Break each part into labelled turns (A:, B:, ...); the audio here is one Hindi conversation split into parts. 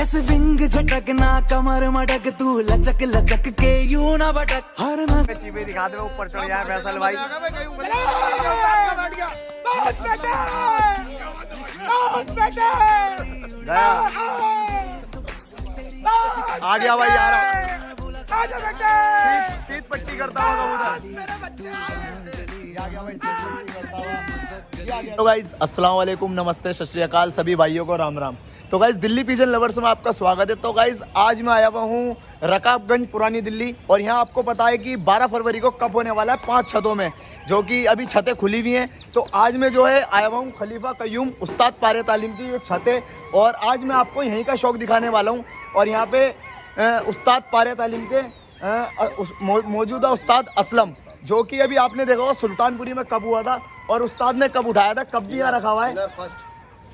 A: ऐसे विंग झटकना कमर मटक तू लचक लचक के यूं ना भटक हर नस
B: चीबे दिखा दे ऊपर चढ़ जाए फैसल भाई। आ गया भाई यार, सीट पच्ची करता होगा उधर। तो गाइस अस्सलाम वालेकुम, नमस्ते, सत श्री अकाल सभी भाइयों को राम राम। तो गाइस दिल्ली पिजन लवर्स में आपका स्वागत है। तो गाइस आज मैं आया हुआ हूँ रकाबगंज पुरानी दिल्ली, और यहाँ आपको पता है कि 12 फरवरी को कप होने वाला है 5 छतों में, जो कि अभी छतें खुली हुई हैं। तो आज मैं जो है आया हुआ हूँ खलीफा कय्यूम उस्ताद पारे तालीम की ये छतें, और आज मैं आपको यहीं का शौक दिखाने वाला हूँ। और यहाँ पे उस्ताद पारे तालीम के मौजूदा उस्ताद असलम, जो कि अभी आपने देखा होगा सुल्तानपुरी में कप हुआ था, और उस्ताद ने कप उठाया था। कप भी यहाँ रखा हुआ है,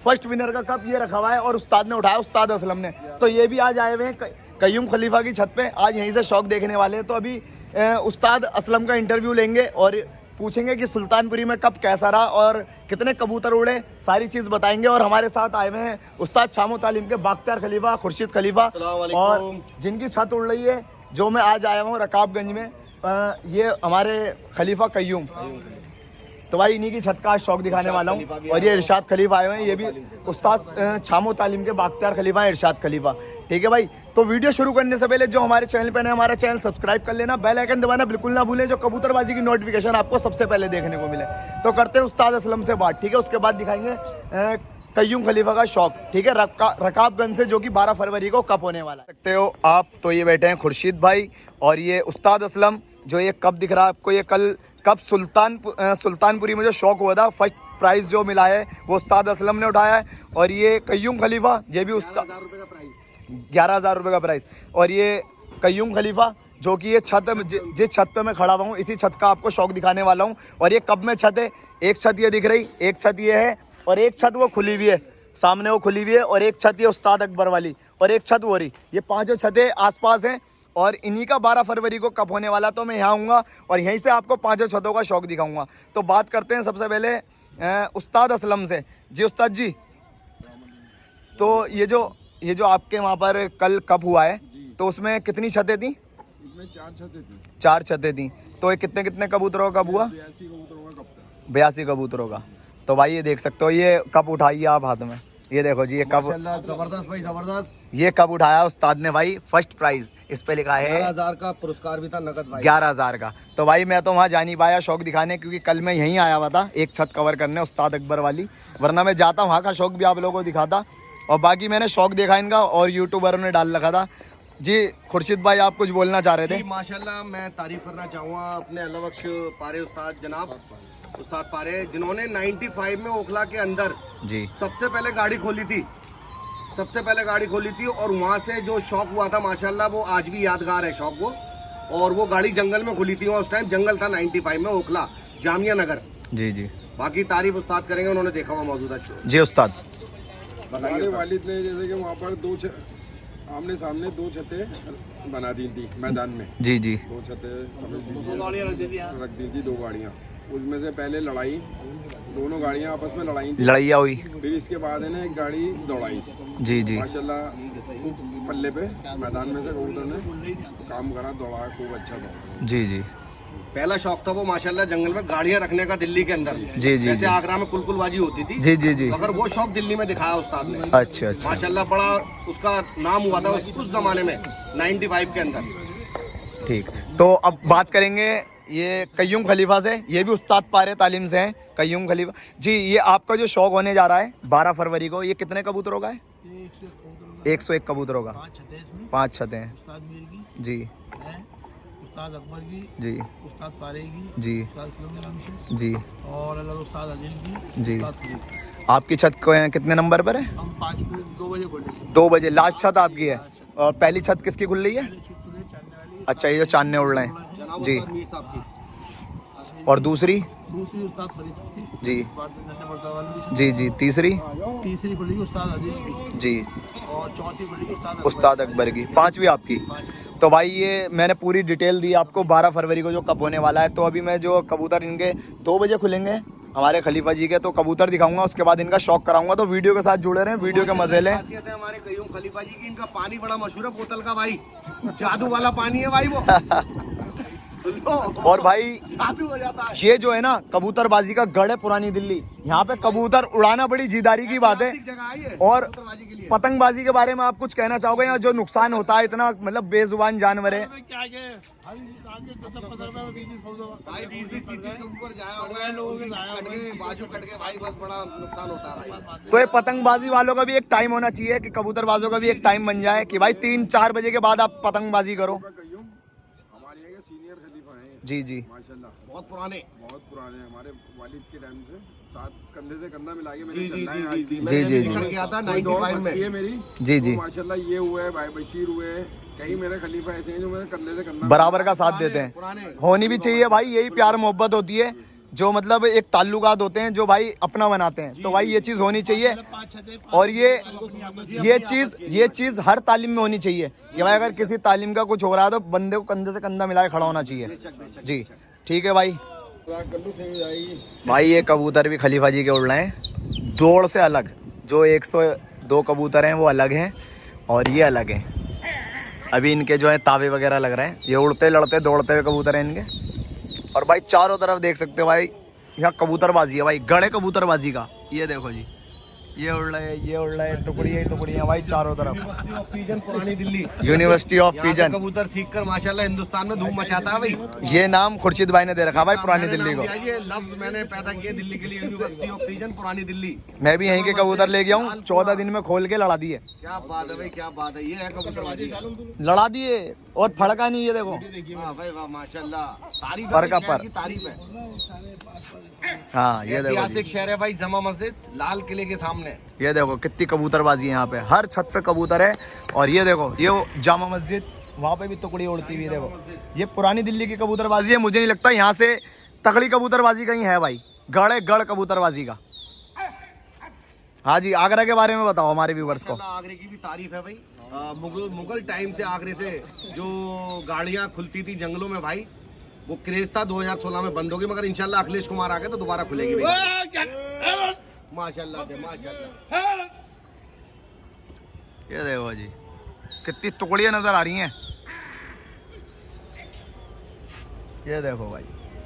B: फर्स्ट विनर का कप ये रखा हुआ है, और उस्ताद ने उठाया, उस्ताद असलम ने। तो ये भी आज आए हुए हैं कय्यूम खलीफा की छत पे, आज यहीं से शौक देखने वाले हैं। तो अभी उस्ताद असलम का इंटरव्यू लेंगे और पूछेंगे कि सुल्तानपुरी में कप कैसा रहा और कितने कबूतर उड़े, सारी चीज़ बताएंगे। और हमारे साथ आए हुए हैं उस्ताद शामो तालीम के बाख्तियार खलीफा, खुर्शीद खलीफा, और जिनकी छत उड़ रही है, जो मैं आज आया हूँ रकाबगंज में, ये हमारे खलीफा कय्यूम। तो भाई इन्हीं की छत का आज शौक दिखाने वाला हूँ। और ये इरशाद खलीफा आए हुए हैं, ये भी उस्ताद शामो तालीम के बाख्तियार खलीफा है, इरशाद खलीफा। ठीक है भाई, तो वीडियो शुरू करने से पहले जो हमारे चैनल पर है, हमारा चैनल सब्सक्राइब कर लेना, बेल आइकन दबाना बिल्कुल ना भूलें, जो कबूतरबाजी की नोटिफिकेशन आपको सबसे पहले देखने को मिले। तो करते हैं उस्ताद असलम से बात, ठीक है। उसके बाद दिखाएंगे कय्यूम खलीफा का शौक, ठीक है, रकाबगंज से, जो कि 12 फरवरी को कप होने वाला है। सकते हो आप। तो ये बैठे हैं खुर्शीद भाई और ये उस्ताद असलम। जो ये कप दिख रहा है आपको, ये कल कप सुल्तानपुरी में जो शौक हुआ था, फर्स्ट प्राइज जो मिला है वो उस्ताद असलम ने उठाया है। और ये कय्यूम खलीफा, ये भी उस्ताद 11,000 रुपये का प्राइस। और ये कय्यूम खलीफा, जो कि ये छत जिस छत पे मैं खड़ा हुआ हूँ, इसी छत का आपको शौक दिखाने वाला हूँ। और ये कब में छत है, एक छत ये दिख रही, एक छत ये है, और एक छत वो खुली हुई है, सामने वो खुली हुई है, और एक छत ये उस्ताद अकबर वाली, और एक छत वो रही। ये पाँचों छतें आसपास हैं, और इन्हीं का 12 फरवरी को कप होने वाला। तो मैं यहाँ आऊँगा और यहीं से आपको पाँचों छतों का शौक दिखाऊंगा। तो बात करते हैं सबसे पहले उस्ताद असलम से। जी उस्ताद जी, तो ये जो आपके वहाँ पर कल कप हुआ है, तो उसमें कितनी छतें थी?
C: इसमें 4 छतें थी।
B: 4 छतें थी। तो ये कितने कबूतरों का कप हुआ?
C: 82 कबूतरों का कप था।
B: 82 कबूतरों का। तो भाई ये देख सकते हो, ये कप उठाइए आप हाथ में, ये देखो जी, ये कप
C: जबरदस्त भाई, जबरदस्त।
B: ये कप उठाया उस्ताद ने भाई, फर्स्ट प्राइज। इस पे लिखा है
C: 11,000 का पुरस्कार भी था, नकद भाई
B: 11,000 का। तो भाई मैं तो वहाँ जा नहीं पाया शौक दिखाने, क्योंकि कल मैं यहीं आया हुआ था एक छत कवर करने, उस्ताद अकबर वाली, वरना मैं जाता वहाँ का शौक भी आप लोगों को दिखाता। और बाकी मैंने शौक देखा इनका, और यूट्यूबरों ने डाल रखा था। जी खुर्शीद भाई, आप कुछ बोलना चाह रहे थे?
C: माशाल्लाह मैं तारीफ करना चाहूँगा अपने अल्लाह बख्श पारे उस्ताद, जनाब उस्ताद पारे, जिन्होंने 95 में ओखला के अंदर
B: जी
C: सबसे पहले गाड़ी खोली थी, और वहाँ से जो शौक हुआ था माशाल्लाह, वो आज भी यादगार है शौक वो। और वो गाड़ी जंगल में खुली थी, वहाँ उस टाइम जंगल था 95 में, ओखला जामिया नगर।
B: जी जी,
C: बाकी तारीफ उस्ताद करेंगे, उन्होंने देखा हुआ मौजूदा शो।
B: जी उस्ताद
C: बताइए।
D: वालिद ने जैसे कि वहाँ पर आमने सामने 2 छतें बना दी थी मैदान में।
B: जी जी,
D: 2 छतें रख दी थी, 2 गाड़ियाँ। उसमें से पहले लड़ाई, दोनों गाड़ियाँ आपस में
B: लड़ाइया हुई,
D: फिर इसके बाद है ना एक गाड़ी दौड़ाई।
B: जी जी,
D: माशाल्लाह पल्ले पे मैदान में से कबूतर ने काम करा, दौड़ा, खूब अच्छा दौड़ा।
B: जी जी,
C: पहला शौक था वो माशाल्लाह जंगल में गाड़ियां रखने का दिल्ली के अंदर।
B: जी जी,
C: जैसे आगरा में कुलकुलबाजी होती थी,
B: जी जी जी,
C: अगर वो शौक दिल्ली में दिखाया उस्ताद ने।
B: अच्छा अच्छा,
C: माशाल्लाह बड़ा उसका नाम हुआ था उस जमाने में 95 के अंदर।
B: ठीक। तो अब बात करेंगे ये कय्यूम खलीफा से, ये भी उस्ताद पारे तालीम से हैं कय्यूम खलीफा जी। ये आपका जो शौक होने जा रहा है 12 फरवरी को, ये कितने कबूतरों का है? 101 कबूतरों का, 5 छतें हैं जी,
E: उस्ताद अकबर की
B: जी,
E: उस्ताद पारे की
B: जी,
E: उस्ताद असलम के नाम से
B: जी,
E: और अलग उस्ताद अजील की
B: जी।
E: उस्ताद खलील।
B: आपकी छत कितने नंबर पर है?
E: हम 2 बजे खोले।
B: 2 बजे लास्ट छत आपकी है। और पहली छत किसकी खुल रही है? अच्छा, ये जो चांदने उड़ रहे हैं जी।
C: मीर साहब की।
B: और दूसरी
E: उस्ताद फरीद की
B: जी,
E: वाली
B: जी जी, तीसरी
E: खुली उस्ताद अजील की
B: जी,
E: और चौथी खुली
B: उस्ताद अकबर की, 5वीं आपकी। तो भाई ये मैंने पूरी डिटेल दी आपको 12 फरवरी को जो कप होने वाला है। तो अभी मैं जो कबूतर इनके 2 बजे खुलेंगे हमारे खलीफा जी के, तो कबूतर दिखाऊंगा, उसके बाद इनका शौक कराऊंगा। तो वीडियो के साथ जुड़े रहें, वीडियो के मजे लें।
C: खासियत है हमारे कयूम खलीफा जी की, इनका पानी बड़ा मशहूर है बोतल का भाई, जादू वाला पानी है भाई वो।
B: और भाई
C: जादू हो जाता है।
B: ये जो है ना कबूतरबाजी का गढ़ है पुरानी दिल्ली। यहाँ पे कबूतर उड़ाना बड़ी जीदारी की बात है।
C: जगह है ये
B: और
C: कबूतरबाजी के लिए।
B: पतंगबाजी के बारे में आप कुछ कहना चाहोगे? यहाँ जो नुकसान होता है, इतना मतलब बेजुबान जानवर है।
E: क्या के अभी आगे 10-15 में 20 हो जाएगा
C: भाई 20-30 के ऊपर जाया होगा, लोगों के कट गए, बाजू कट गए भाई, बस बड़ा नुकसान होता है भाई।
B: तो ये पतंगबाजी वालों का भी एक टाइम होना चाहिए कि कबूतरबाजों का भी एक टाइम बन जाए कि भाई 3-4 बजे के बाद आप पतंगबाजी करो।
D: कयूम हमारे यहाँ के सीनियर खलीफा हैं
B: जी जी।
D: माशाल्लाह,
C: बहुत पुराने।
D: बहुत पुराने, हमारे वालिद के टाइम से साथ कंधे से कंधा मिला के
C: जी
D: मैंने
C: जी
D: चलना
C: जी
D: है आज
C: जी
D: भी।
C: जी
B: जी,
C: मैंने
B: जी,
C: जिक्र
B: जी।
C: किया था
D: कोई दौड़
C: 95
D: बसती है
C: में।
D: मेरी।
B: जी, जी।
D: तो माशाल्लाह ये हुआ है, भाई बशीर हुए, कई मेरे खलीफा ऐसे हैं जो मेरे कंधे से कंधा
B: बराबर का साथ देते हैं।
C: पुराने।
B: होनी भी चाहिए भाई, यही प्यार मोहब्बत होती है, जो मतलब एक ताल्लुकात होते हैं जो भाई अपना बनाते हैं। तो भाई ये चीज होनी चाहिए। और ये चीज हर तालीम में होनी चाहिए कि भाई अगर किसी तालीम का कुछ हो रहा है तो बंदे को कंधे से कंधा मिला के खड़ा होना चाहिए। जी ठीक है भाई।
D: गल्लू से ही जाएगी।
B: भाई ये कबूतर भी खलीफा जी के उड़ रहे हैं, दौड़ से अलग। जो 102 कबूतर हैं वो अलग हैं और ये अलग हैं। अभी इनके जो है तावे वगैरह लग रहे हैं। ये उड़ते लड़ते दौड़ते हुए कबूतर हैं इनके। और भाई चारों तरफ देख सकते हो भाई, यहाँ कबूतरबाजी है भाई, गढ़े कबूतरबाजी का। ये देखो जी, ये उड़ रहे, ये उड़ रहे, टुकड़ियाँ भाई चारों तरफ।
C: यूनिवर्सिटी ऑफ पिजन पुरानी दिल्ली।
B: यूनिवर्सिटी ऑफ
C: यहाँ से
B: पिजन।
C: कबूतर सीखकर माशाल्लाह हिंदुस्तान में धूम मचाता है भाई।
B: ये नाम खुर्शीद भाई ने दे रखा भाई पुरानी
C: मैंने
B: दिल्ली
C: नाम
B: को।
C: दिया, ये लफ्ज मैंने पैदा किए दिल्ली के लिए, यूनिवर्सिटी ऑफ पिजन पुरानी दिल्ली।
B: मैं भी यहीं के कबूतर ले गया हूँ, 14 दिन में खोल के लड़ा दिए।
C: क्या बात है भाई, क्या बात है, ये है कबूतरबाजी।
B: लड़ा दिए और फड़का नहीं, ये देखो।
C: वाह भाई वाह, माशाल्लाह, तारीफ है
B: पर
C: भाई,
B: का
C: शहर
B: पर।
C: की तारीफ है।
B: हाँ ये देखो जी।
C: ऐतिहासिक शहर है भाई, जमा मस्जिद लाल किले के सामने।
B: ये देखो कितनी कबूतरबाजी है यहाँ पे, हर छत पे कबूतर है। और ये देखो ये वो जामा मस्जिद, वहाँ पे भी टुकड़ी उड़ती हुई। देखो ये पुरानी दिल्ली की कबूतरबाजी है। मुझे नहीं लगता यहाँ से तगड़ी कबूतरबाजी कहीं है भाई। गढ़ कबूतरबाजी का। हाँ जी, आगरा के बारे में बताओ हमारे व्यूवर्स को।
C: आगरे की भी तारीफ है भाई। मुगल टाइम से आगरे से जो गाड़ियाँ खुलती थी जंगलों में भाई, वो क्रेज था। 2016 में बंद होगी, मगर इंशाल्लाह अखिलेश कुमार आ गए तो दोबारा खुलेगी भाई। माशाल्लाह से माशाल्लाह।
B: ये देखो जी कितनी टुकड़ियाँ नजर आ रही हैं। ये देखो भाई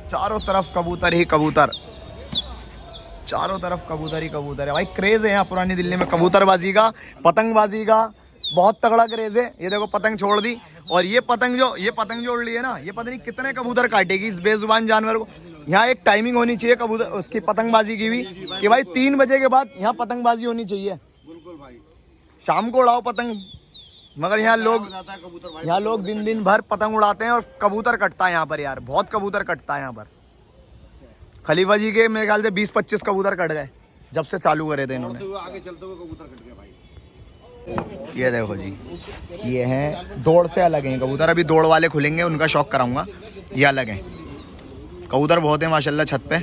B: चारों तरफ कबूतर ही कबूतर, चारों तरफ कबूतर ही कबूतर है भाई। क्रेज है यहाँ पुरानी दिल्ली में कबूतरबाजी का, पतंगबाजी का बहुत तगड़ा क्रेज है। ये देखो पतंग छोड़ दी, और ये पतंग जो उड़ रही है ना, ये पता नहीं कितने कबूतर काटेगी इस बेजुबान जानवर को। यहाँ एक टाइमिंग होनी चाहिए कबूतर उसकी पतंगबाजी की भी, कि भाई 3 बजे के बाद यहाँ पतंगबाजी होनी चाहिए।
C: बिल्कुल भाई,
B: शाम को उड़ाओ पतंग, मगर यहाँ लोग दिन भर पतंग उड़ाते हैं और कबूतर कटता है यहाँ पर यार, बहुत कबूतर कटता है यहाँ पर। खलीफा जी के मेरे ख्याल से 20-25 कबूतर कट गए जब से चालू करे थे इन्होंने।
C: आगे चलते हुए कबूतर कट गए भाई।
B: ये देखो जी, ये हैं दौड़ से अलग हैं कबूतर। अभी दौड़ वाले खुलेंगे, उनका शौक कराऊंगा। ये अलग हैं कबूतर, बहुत हैं माशाल्लाह छत पे,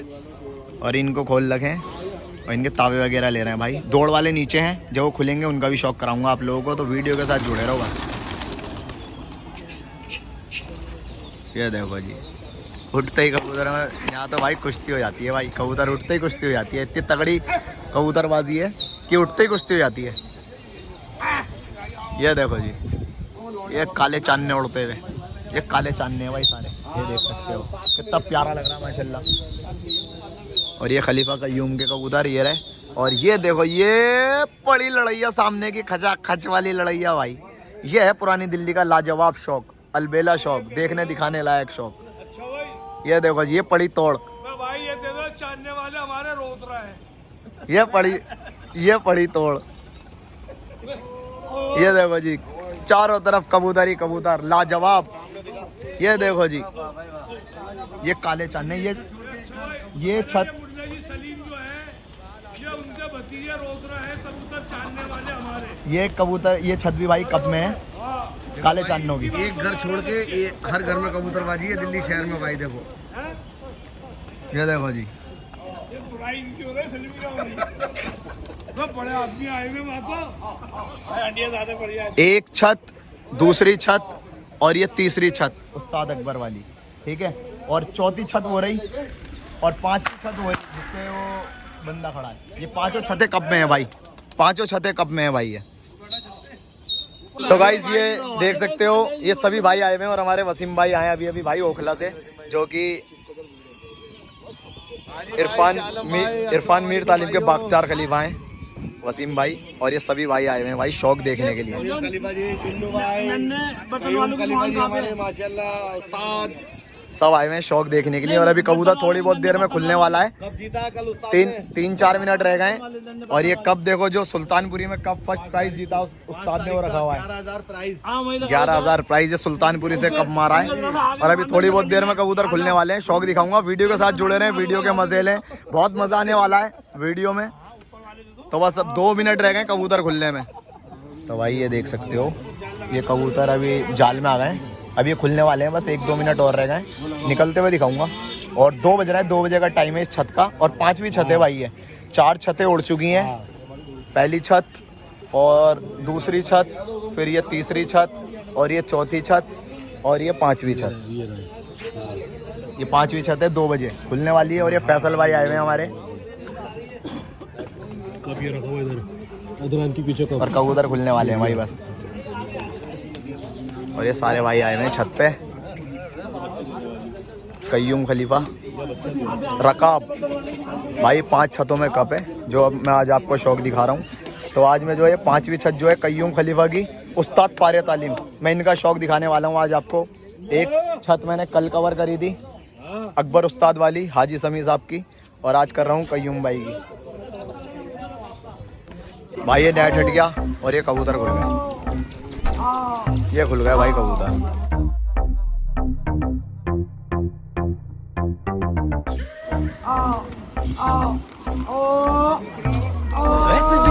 B: और इनको खोल रखे हैं और इनके तावे वगैरह ले रहे हैं भाई। दौड़ वाले नीचे हैं, जब वो खुलेंगे उनका भी शौक कराऊंगा आप लोगों को, तो वीडियो के साथ जुड़े रहो। ये देखो जी, उठते ही कबूतर में यहाँ तो भाई कुश्ती हो जाती है भाई। कबूतर उठते ही कुश्ती हो जाती है, इतनी तगड़ी कबूतरबाजी है कि उठते ही कुश्ती हो जाती है। ये देखो जी, ये काले चांदने उड़ते हुए, ये काले चांदने हैं भाई सारे, ये देख सकते हो कितना प्यारा लग रहा है माशाल्लाह। और ये खलीफा कयूम के कबूतर ये रहे। और ये देखो ये बड़ी लड़ैया सामने की खचा खच वाली लड़ैया भाई। ये है पुरानी दिल्ली का लाजवाब शौक, अलबेला शौक, देखने दिखाने लायक शौक। ये देखो जी, ये पड़ी तोड़
E: भाई, ये दे दो चांदने वाले हमारे रोत रहा है।
B: ये पड़ी तोड़। ये देखो जी चारों तरफ कबूतर ही कबूतर, लाजवाब। ये देखो जी, ये काले चांदने, ये छत,
E: सलीम जो है ये उनके भतीजे रोत रहा है, कबूतर चांदने वाले हमारे।
B: ये कबूतर, ये छत भी भाई कप में है काले चांदनों की।
C: एक घर छोड़ के ये हर घर में कबूतरबाजी है दिल्ली शहर में भाई। देखो
B: ये देखो जी,
E: बड़े आदमी आए हुए माता,
B: एक छत, दूसरी छत, और ये तीसरी छत उस्ताद अकबर वाली, ठीक है। और चौथी छत हो रही और 5वीं छत वो जिसपे वो बंदा खड़ा है। ये 5 छतें कब में है भाई, 5 छतें कब में है भाई ये। तो गाइस ये देख सकते हो, ये सभी भाई आए हुए हैं और हमारे वसीम भाई आए अभी अभी भाई ओखला से, जो कि इरफान मीर तालीम के बाख्तियार खलीफा हैं वसीम भाई। और ये सभी भाई आए हुए हैं भाई शौक देखने के लिए।
C: खलीफा जी, चिन्नू भाई, खलीफा जी हमारे माशाल्लाह उस्ताद,
B: सब आए हुए हैं शौक देखने के लिए। और अभी कबूतर थोड़ी बहुत देर में खुलने वाला है,
C: कब जीता कल उस्ताद ने?
B: 3-4 मिनट रह गए। और ये कब देखो जो सुल्तानपुरी में कब फर्स्ट प्राइज जीता उस उस्ताद ने वो रखा हुआ है
C: 11,000 प्राइस।
B: 11,000 प्राइज है सुल्तानपुरी से कब मारा है। और अभी थोड़ी बहुत देर में कबूतर खुलने वाले हैं, शौक दिखाऊंगा। वीडियो के साथ जुड़े रहें, वीडियो के मजे लें, बहुत मजा आने वाला है वीडियो में। तो बस अब 2 मिनट रह गए कबूतर खुलने में। तो भाई ये देख सकते हो ये कबूतर अभी जाल में आ गए, अभी ये खुलने वाले हैं, बस 1-2 मिनट और रह गए, निकलते हुए दिखाऊंगा। और 2 बज रहा है, 2 बजे का टाइम है इस छत का। और 5वीं छत है भाई ये, 4 छतें उड़ चुकी हैं, पहली छत और दूसरी छत, फिर ये तीसरी छत और ये चौथी छत और ये 5वीं छत। ये 5वीं छत है, 2 बजे खुलने वाली है। और ये फैसल भाई आए हुए हैं हमारे, और कबूतर खुलने वाले हैं भाई बस। और ये सारे भाई आए हुए हैं छत पे, कय्यूम खलीफा, रकाब भाई 5 छतों में कप है, जो अब मैं आज आपको शौक दिखा रहा हूँ। तो आज मैं जो है 5वीं छत जो है कय्यूम खलीफा की उस्ताद पारे तालीम, मैं इनका शौक दिखाने वाला हूँ आज आपको। एक छत मैंने कल कवर करी थी अकबर उस्ताद वाली हाजी समी साहब की, और आज कर रहा हूँ कय्यूम भाई की। भाई ये नेट हट गया और ये कबूतर खुल गया, ये खुल गया भाई कबूतर।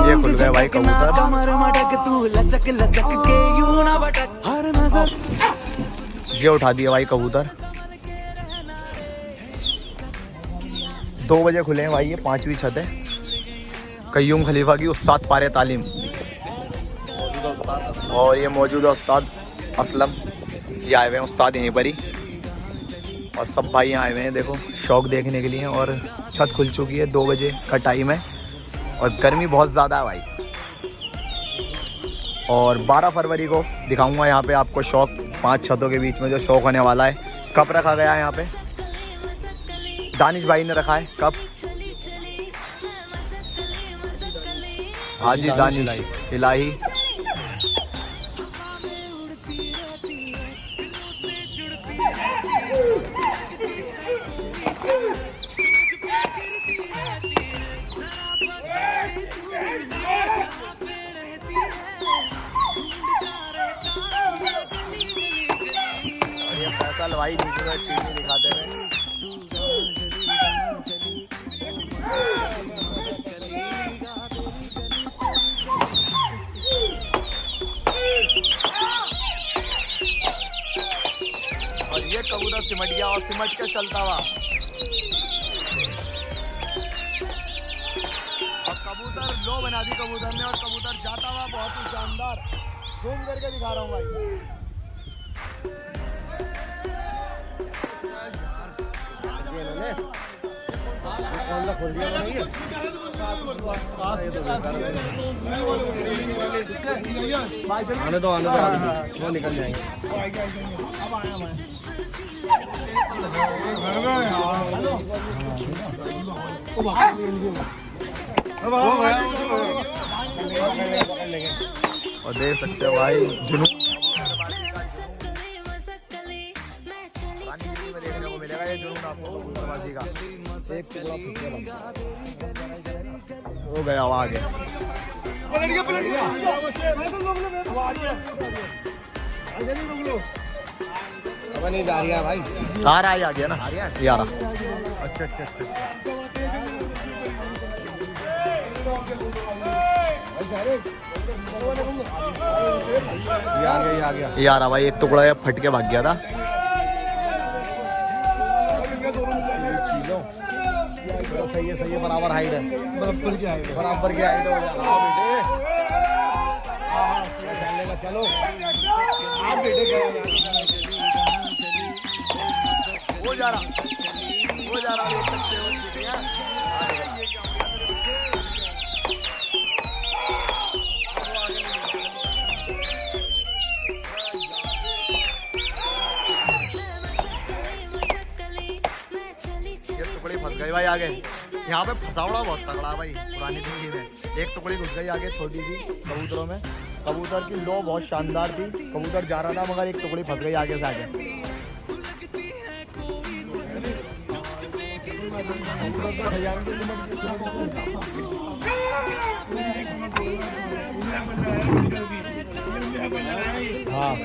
B: ये खुल गया भाई कबूतर,
A: कमर मटक तू लचक लचक के यूं ना भटक हर नजर।
B: ये उठा दिया भाई कबूतर। 2 बजे खुले हैं भाई, ये 5वीं छत है कय्यूम खलीफा की उस्ताद पारे तालीम। और ये मौजूदा उस्ताद असलम, ये आए हुए हैं उस्ताद यहीं पर ही। और सब भाई यहाँ आए हुए हैं देखो शौक देखने के लिए। और छत खुल चुकी है, 2 बजे का टाइम है और गर्मी बहुत ज़्यादा है भाई। और 12 फरवरी को दिखाऊंगा यहाँ पे आपको शौक, 5 छतों के बीच में जो शौक होने वाला है। कप रखा गया है यहाँ पे, दानिश भाई ने रखा है कप, हाजी दानिश इलाही। फैसल भाई नीचे में चीनी दिखाते हुए, और ये कबूतर सिमट गया और सिमट के चलता हुआ। और कबूतर लो बना दी कबूतर ने, और कबूतर जाता हुआ बहुत ही शानदार, जूम करके दिखा रहा हूँ भाई।
C: आने दो वो निकल जाएंगे।
B: और देख सकते हो भाई जुनून में देखने को मिलेगा ये जुनून आपको कबूतरबाजी का। एक हो गया आवाज है।
C: अब नहीं जा रही है भाई,
B: आ रहा है, आ गया ना, ये आ रहा।
C: अच्छा अच्छा अच्छा ये आ गया
B: ये आ रहा भाई, एक टुकड़ा ये फट के भाग गया था।
C: सही है बराबर हाइट है, बराबर की हाइट हो जा रहा बेटे। चलो आप बेटे
B: हो जा रहा। वो जा रहा है, देख सकते हो चिड़िया। ये टुकड़ी फंस गई भाई आगे। यहाँ पे फसावड़ा बहुत तगड़ा है भाई पुरानी दिल्ली में। एक टुकड़ी घुस गई आगे छोटी सी कबूतरों में। कबूतर की लो बहुत शानदार थी, कबूतर जा रहा था मगर एक टुकड़ी फंस गई आगे से आगे। हाँ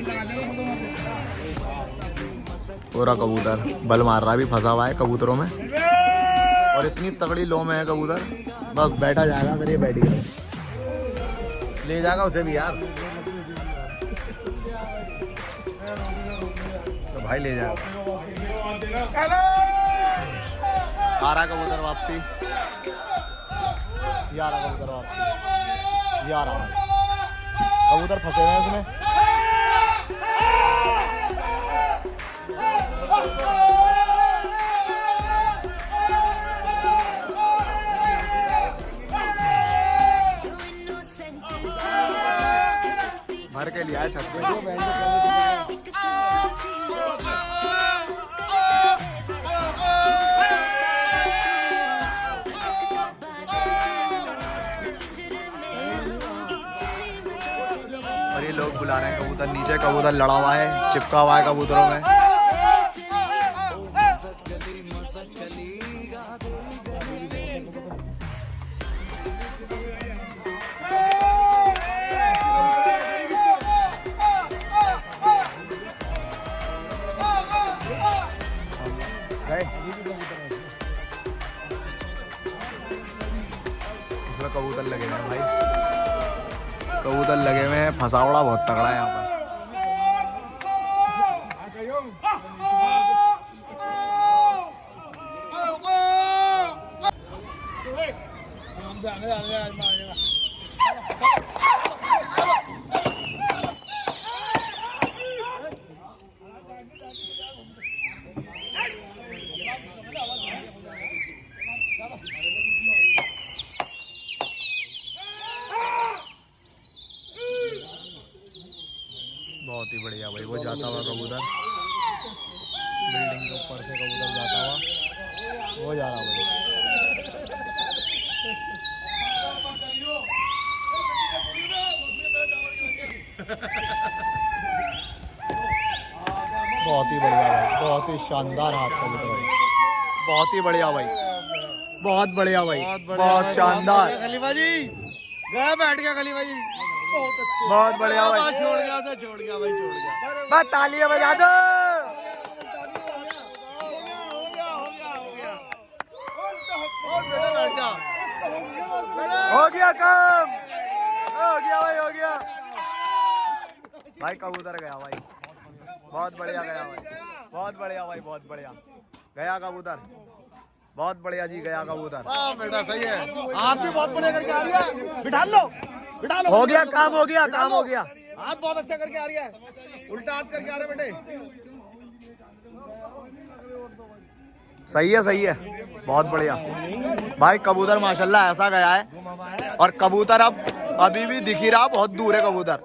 B: पूरा कबूतर बल मार रहा है, भी फंसा हुआ है कबूतरों में और इतनी तगड़ी लो में है कबूतर, बस बैठा जाएगा अगर ये बैठ गया। ले जाएगा उसे भी यार, तो भाई ले जाएगा। आ रहा कबूतर वापसी, ये आ रहा कबूतर वापसी, ये आ रहा है कबूतर फंसे हुए हैं इसमें। भर के लिया है छत पे। और ये लोग बुला रहे हैं कबूतर नीचे, कबूतर लड़ा हुआ है, चिपका हुआ है कबूतरों में। इसमें कबूतर लगे हैं भाई, कबूतर लगे हुए हैं, फसावड़ा बहुत तगड़ा है यहाँ पर। बहुत ही बढ़िया भाई, वो जाता हुआ कबूतर बिल्डिंग के ऊपर से, कबूतर जाता हुआ वो जा रहा भाई। बहुत ही बढ़िया भाई, बहुत ही शानदार हाथ कबूतर भाई, बहुत ही बढ़िया भाई, बहुत बढ़िया भाई, बहुत शानदार।
C: खलीफा जी गया, बैठ गया खलीफा जी,
B: बहुत बढ़िया भाई,
C: छोड़ गया था, छोड़ गया भाई, छोड़ गया।
B: बस तालियां बजा दो। हो गया काम, हो गया भाई, हो गया भाई, कबूतर गया भाई, बहुत बढ़िया गया भाई, बहुत बढ़िया भाई, बहुत बढ़िया गया कबूतर, बहुत बढ़िया जी गया कबूतर।
C: बेटा सही है, आप भी बहुत बढ़िया करके आ रही है, बिठा लो, बिठा लो।
B: हो गया काम, हो गया काम, हो गया।
C: हाथ बहुत अच्छा करके आ रही है, उल्टा हाथ करके आ रहे बेटे।
B: सही है, सही है, बहुत बढ़िया भाई। कबूतर माशाल्लाह ऐसा गया है, और कबूतर अब अभी भी दिख ही रहा, बहुत दूर है कबूतर।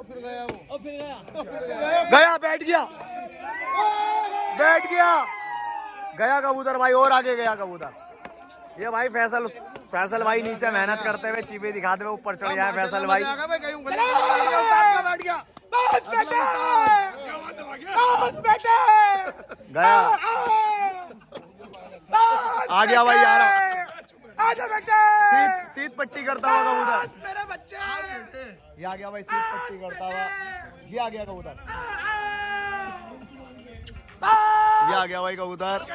B: गया, बैठ गया, बैठ गया, गया कबूतर भाई, और आगे गया कबूतर। ये भाई फैसल भाई नीचे मेहनत करते हुए चीपे दिखाते हुए ऊपर चढ़ गया फैसल भाई। गया, आ गया भाई यार, सीट पट्टी करता हुआ कबूतर, मेरे बच्चे ये आ गया भाई, सीट पट्टी करता हुआ, ये आ गया कबूतर, ये आ गया भाई कबूतर,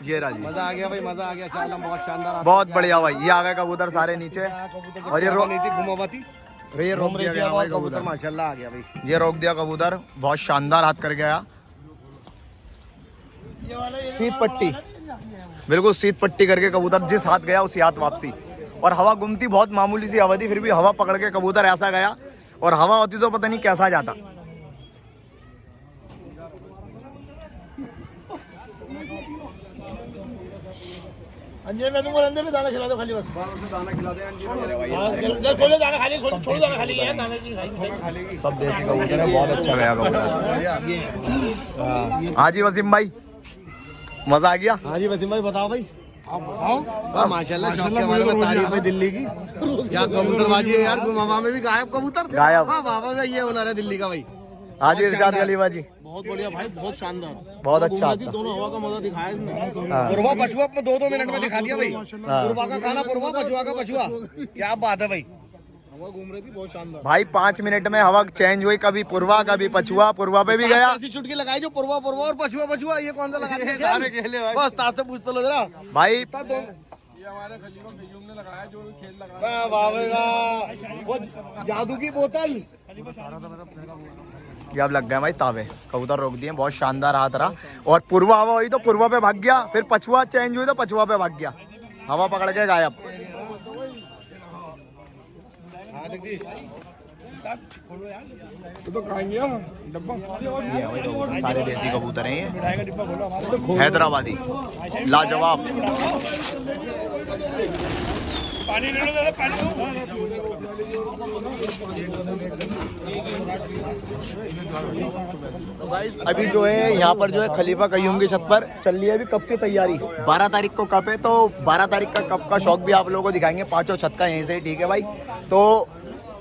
B: ये राजी,
C: मजा आ गया भाई, मजा आ गया, शानदार, बहुत शानदार,
B: बहुत बढ़िया भाई। ये आ गए कबूतर सारे नीचे, और ये
C: घुमावती,
B: ये रोक दिया गया भाई कबूतर,
C: माशाल्लाह आ गया भाई,
B: ये रोक दिया कबूतर, बहुत शानदार हाथ कर गया। सीट पट्टी, बिल्कुल सीट पट्टी करके कबूतर जिस हाथ गया उसी हाथ वापसी, और हवा गुमती, बहुत मामूली सी हवा थी, फिर भी हवा पकड़ के कबूतर ऐसा गया, और हवा होती तो पता नहीं कैसा जाता।
E: अंजय मैं तुमको अंदर में दाना खिला दो खाली बस
C: दाना खिला दे
E: खोलो दाना खाली छोड़ो दाना खाली है दाना की खाली
B: सब देसी कबूतर है, बहुत अच्छा गया कबूतर। हाँ जी वसीम भाई, मजा आ गया।
C: हाँ जी वसीम भाई बताओ भाई। वाह माशाल्लाह, शौक के बारे में तारीफ है दिल्ली की। क्या कबूतरबाजी है यार, गुमामा में भी गायब कबूतर।
B: गायब।
C: वाह वाह वाह, ये हुनर है दिल्ली का भाई।
B: हाँ जी इरशाद गलीबा जी,
F: बहुत बढ़िया भाई, बहुत शानदार,
B: बहुत अच्छा था।
F: दोनों हवा का मजा दिखाया इसने।
C: पुरवा पछुआ अपने 2-2 मिनट में दिखा दिया भाई। पुरवा का खाना पुरवा, पछुआ का पछुआ, क्या बात है भाई।
F: हवा घूम रही थी, बहुत शानदार।
B: भाई 5 मिनट में हवा चेंज हुई, कभी पुरवा कभी पछुआ, पुरवा पे भी गया।
C: ऐसी चुटकी लगाई जो पुरवा पुरवा और पछुआ पछुआ, ये कौन सा लगा दिया? बस तार से पूछ तो लो जरा
B: भाई।
D: ये हमारे खलीफा कयूम ने लगाया जो भी खेल लगाया।
C: वाह वाह वाह, वो जादू की बोतल।
B: ये अब लग गए भाई तावे, कबूतर रोक दिए, बहुत शानदार हाथ रहा। और पुरवा हवा हुई तो पुरवा पे भाग गया, फिर पछुआ चेंज हुई तो पछुआ पे भाग गया, हवा पकड़ के गायब।
D: तो खाएंगे डब्बा।
B: सारे देसी कबूतर हैं ये, हैदराबादी लाजवाब।
E: पानी ले लो दादा, पानी लो।
B: तो गाइस अभी जो है यहाँ पर जो है खलीफा कयूम की छत पर चल रही है अभी कप की तैयारी। 12 तारीख को कप है, तो 12 तारीख का कप का शौक भी आप लोगों को दिखाएंगे, पांचों छत का यहीं से, ठीक है भाई। तो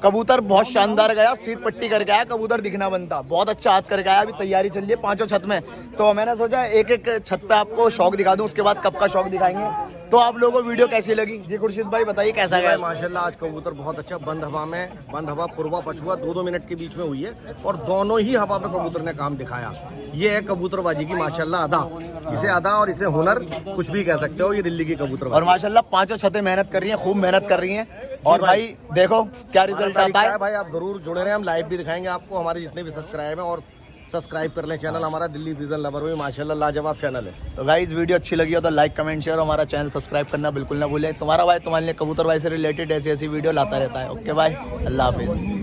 B: कबूतर बहुत शानदार गया, सीट पट्टी करके आया, कबूतर दिखना बनता, बहुत अच्छा हाथ करके आया। अभी तैयारी चल रही है पांचों छत में, तो मैंने सोचा एक एक छत पे आपको शौक दिखा दूं, उसके बाद कप का शौक दिखाएंगे। तो आप लोगों को वीडियो कैसी लगी जी खुर्शीद भाई बताइए, कैसा गया?
C: माशाल्लाह आज कबूतर बहुत अच्छा, बंद हवा में, बंद हवा पुरवा पछुआ 2-2 मिनट के बीच में हुई है, और दोनों ही हवा पे कबूतर ने काम दिखाया। ये है कबूतरबाजी की माशाल्लाह अदा, इसे अदा और इसे हुनर कुछ भी कह सकते हो। ये दिल्ली की कबूतर
B: और माशाल्लाह पांचों छतें मेहनत कर रही हैं, खूब मेहनत कर रही हैं। और भाई देखो क्या रिजल्ट आता है
C: भाई, आप जरूर जुड़े रहे, हम लाइव भी दिखाएंगे आपको। हमारे जितने भी सब्सक्राइब हैं, और सब्सक्राइब कर लें चैनल हमारा दिल्ली विजन लवर में, माशाल्लाह लाजवाब चैनल है।
B: तो गाइस वीडियो अच्छी लगी हो तो लाइक कमेंट शेयर, हमारा चैनल सब्सक्राइब करना बिल्कुल ना भूलें। तुम्हारा भाई तुम्हारे लिए कबूतर भाई से रिलेटेड ऐसी ऐसी वीडियो लाता रहता है। ओके बाय, अल्लाह हाफिज़।